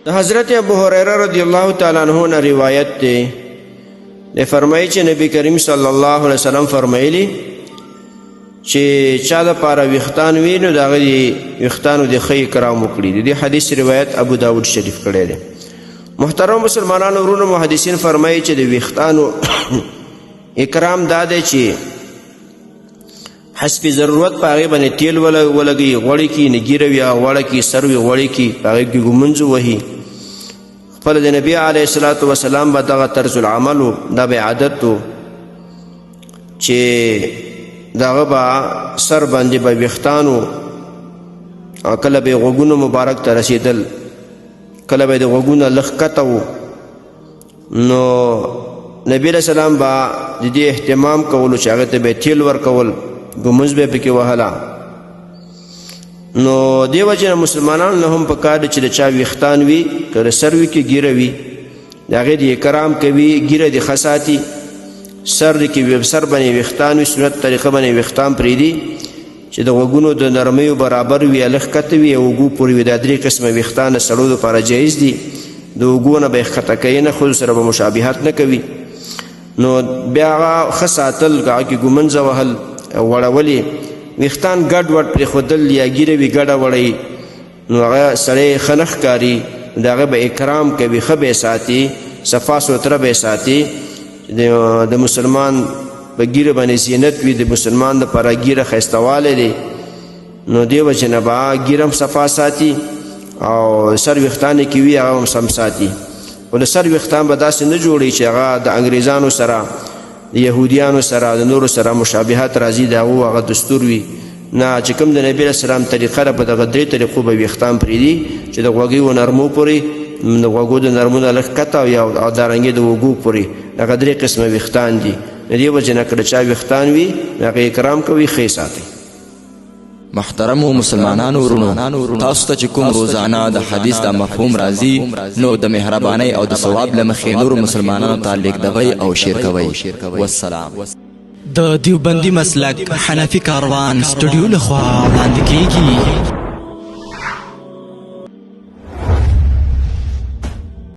حضرت ابو هريره رضی الله تعالی عنہ نے روایت ده فرمایي چې نبی کریم صلی الله علیه وسلم فرمایلی چې چا د پاره وختان وینو دا غي وختانو د خی کرام وکړي. د حدیث روایت ابو داود شریف کړی دی. محترم مسلمانانو ورونو محدثین فرمایي چې د وختانو اکرام دا دی چې حسب ضرورت پاغه باندې تیل ولګي غوړی کی نګیروي غوړی کی سروي غوړی کی پاغه کی ګمنځ وهي. خپل د نبی علیه الصلاۃ والسلام به دغه طرز العمل دا به عادت چې دغه با سر باندې به وختانو کله به غوګونو مبارک ته رسیدل کله به د غوګونو لخکتو نو نبی رسول الله با د دې اهتمام کولو چې هغه ته به تیل ور کول ګمز به پکې وهلا. نو دیو جن مسلمانان له هم پکار چې چا وختان وی کړه سروي کې ګیروي دغه دې کرام کوي ګیره دي خاصاتي سر کې وب سر باندې وختان وی سنت طریقه باندې وختان پریدي چې د وګونو د نرمۍ برابر وی الخ کتوي او وګو پوری د درې قسمه وختان سړو لپاره جایز دي. د وګونه به خطا کینه خو سره به مشابهت نه کوي. نو بیا خاصاتل کې ګمنځ وهل وړولي وختان ګډ وډ پر خودل یا ګیروي ګډه وړي نو هغه سړی خنخ کاری دغه به اکرام کوي خبه ساتي صفا سوتره به ساتي. د مسلمان په ګیره باندې زینت وي د مسلمان د پر ګیره خستواله دي نو دیو جنبا ګیرم صفا ساتي او سر وختان کې وی هغه سم ساتي. ول سر وختان به داسې نه جوړي چې هغه د انګريزانو سره د يهوديانو سره د نور سره مشابهت راځي دا هغه دستور وي نه چې کوم د نبی رسول الله طریقه را په دغه درې طریقو به وختان پریدي چې د غوږی و نرمو پوري د غوږو د نرمونه لږ کته او دارنګي د وګو پوري دغه درې قسمه وختان دي. دې وجه نه کړه چا وختان وي هغه اکرام کوي خې ساتي. محترم مسلمانانو ورونو تاسو ته چې کوم روزانه د حدیث د مفهوم راځي نو د مهرباني او د ثواب لمخې نور مسلمانانو ته لیک دوی او شیر کوي. والسلام. د دیوبندی مسلک حنفی کاروان سټوډیو لخوا وړاندې کیږي.